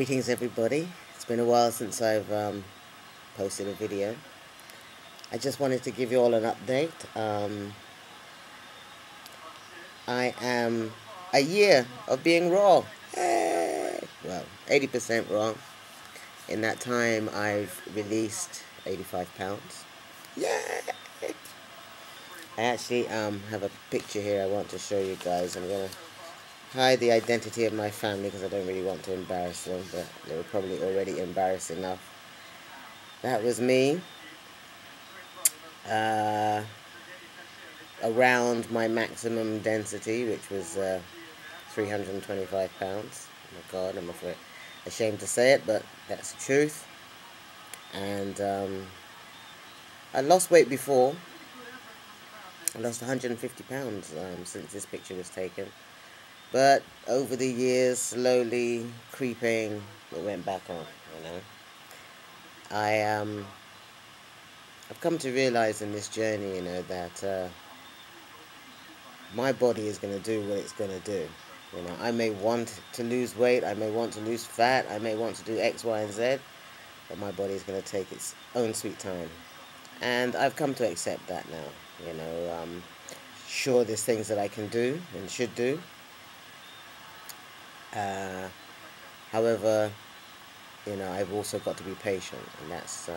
Greetings everybody. It's been a while since I've posted a video. I just wanted to give you all an update. I am a year of being raw. Hey! Well, 80% raw. In that time I've released 85 pounds. Yay! I actually have a picture here I want to show you guys. I'm going to hide the identity of my family because I don't really want to embarrass them, but they were probably already embarrassed enough. That was me around my maximum density, which was 325 pounds. Oh my God, I'm ashamed to say it, but that's the truth. And I lost weight before. I lost 150 pounds since this picture was taken. But over the years, slowly creeping, it went back on, you know. I've come to realize in this journey, you know, that my body is going to do what it's going to do. You know, I may want to lose weight, I may want to lose fat, I may want to do X, Y, and Z, but my body is going to take its own sweet time. And I've come to accept that now, you know. Sure, there's things that I can do and should do. However, you know, I've also got to be patient, and that's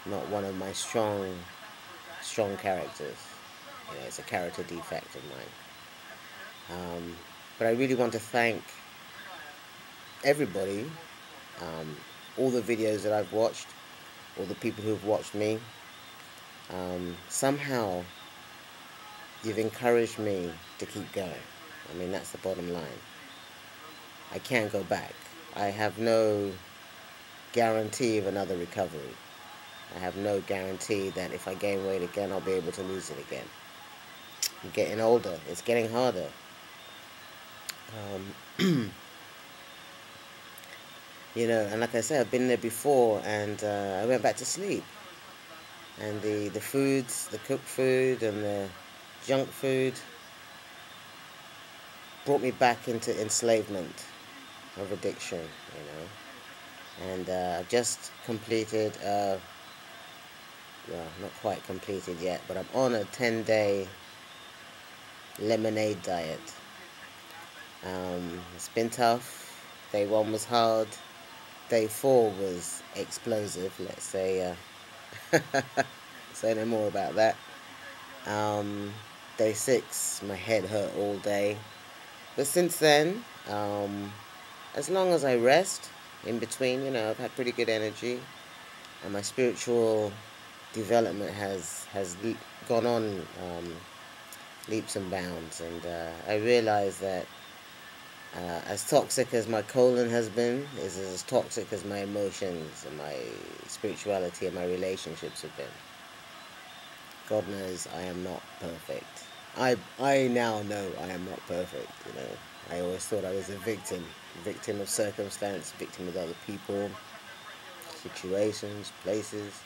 not one of my strong characters. You know, it's a character defect of mine. But I really want to thank everybody, all the videos that I've watched, all the people who've watched me. Somehow, you've encouraged me to keep going. I mean, that's the bottom line. I can't go back. I have no guarantee of another recovery. I have no guarantee that if I gain weight again, I'll be able to lose it again. I'm getting older. It's getting harder. You know, and like I said, I've been there before, and I went back to sleep. And the foods, the cooked food and the junk food brought me back into enslavement of addiction, you know. And I've just completed, well, not quite completed yet, but I'm on a 10-day lemonade diet. It's been tough. Day 1 was hard. Day 4 was explosive, let's say. Say no more about that. Day 6, my head hurt all day. But since then, as long as I rest in between, you know, I've had pretty good energy, and my spiritual development has gone on leaps and bounds. And I realize that as toxic as my colon has been, is as toxic as my emotions and my spirituality and my relationships have been. God knows I am not perfect. I now know I am not perfect, you know. I always thought I was a victim of circumstance, victim of other people, situations, places.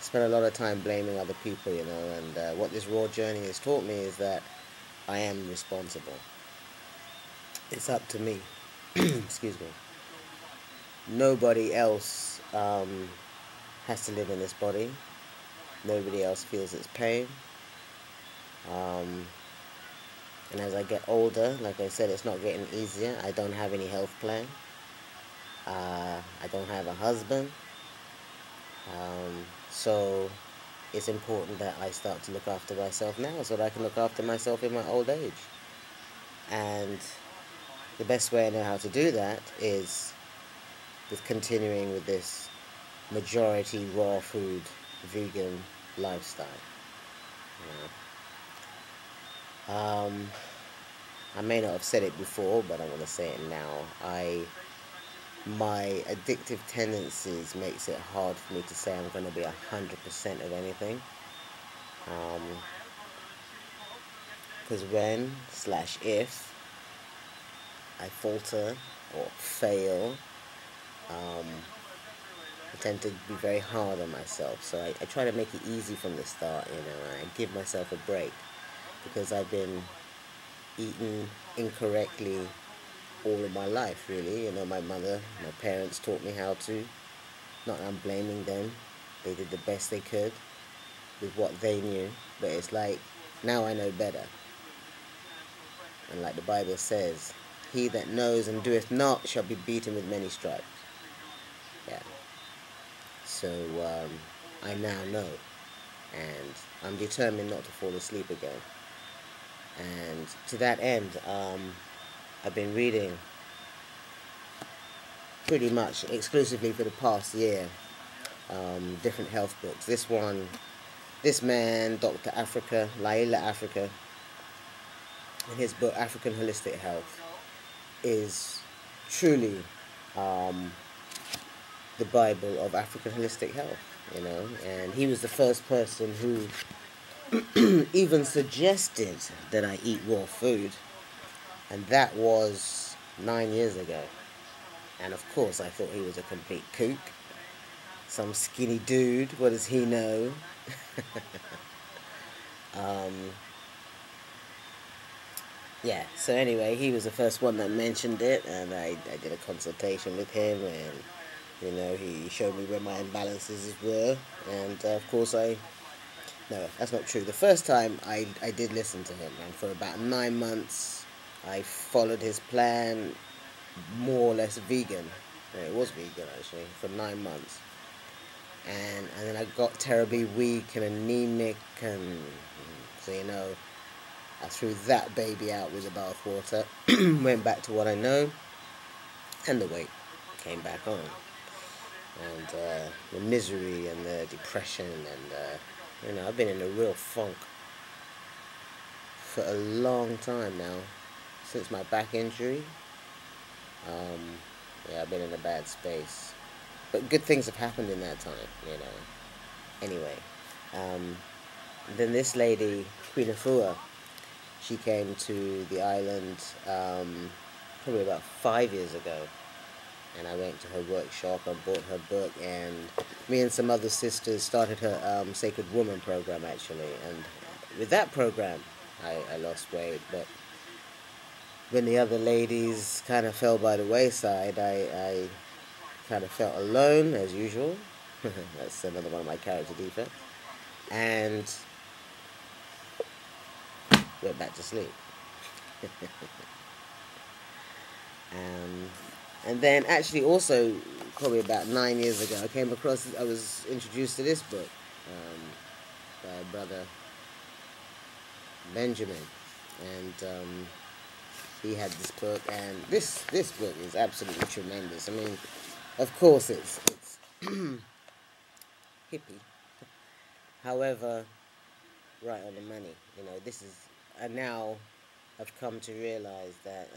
Spent a lot of time blaming other people, you know, and what this raw journey has taught me is that I am responsible. It's up to me. Excuse me. Nobody else has to live in this body. Nobody else feels its pain. And as I get older, like I said, it's not getting easier. I don't have any health plan. I don't have a husband. So it's important that I start to look after myself now so that I can look after myself in my old age. And the best way I know how to do that is with continuing with this majority raw food, vegan lifestyle. You know? I may not have said it before, but I want to say it now. My addictive tendencies makes it hard for me to say I'm going to be 100% of anything. Because when/if I falter or fail, I tend to be very hard on myself. So I try to make it easy from the start, you know. I give myself a break because I've been eating incorrectly all of my life, really. You know, my mother, my parents taught me how to. Not that I'm blaming them. They did the best they could with what they knew. But it's like, now I know better. And like the Bible says, he that knows and doeth not shall be beaten with many stripes. Yeah. So I now know. And I'm determined not to fall asleep again. And to that end, I've been reading pretty much exclusively for the past year different health books. This man, Dr. Africa, Laila Africa, in his book African Holistic Health, is truly the Bible of African holistic health, you know. And he was the first person who even suggested that I eat raw food, and that was 9 years ago. And of course I thought he was a complete kook, some skinny dude, what does he know? Yeah, so anyway, he was the first one that mentioned it, and I did a consultation with him, and you know, he showed me where my imbalances were, and of course no, that's not true. The first time I did listen to him, and for about 9 months I followed his plan, more or less vegan. It was vegan actually, for 9 months. And then I got terribly weak and anemic, and so you know, I threw that baby out with the bathwater, went back to what I know, and the weight came back on. And the misery and the depression, and you know, I've been in a real funk for a long time now, since my back injury. Yeah, I've been in a bad space, but good things have happened in that time, you know. Anyway, then this lady, Queen Afua, she came to the island probably about 5 years ago, and I went to her workshop and bought her book, and me and some other sisters started her Sacred Woman program actually, and with that program I lost weight. But when the other ladies kind of fell by the wayside, I kind of felt alone as usual. That's another one of my character defects, and went back to sleep. And then actually also probably about 9 years ago I was introduced to this book by a brother, Benjamin, and he had this book, and this book is absolutely tremendous. I mean, of course it's hippie, however, right on the money. You know, I now have come to realize that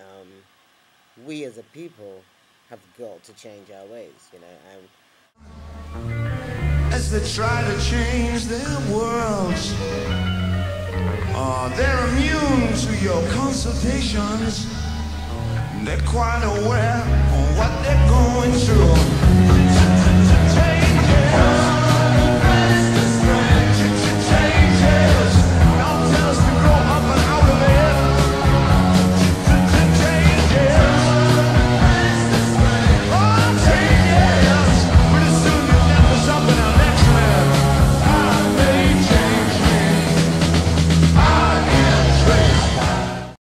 we as a people have got to change our ways, you know. As they try to change their worlds, they're immune to your consultations. They're quite aware of what they're going through.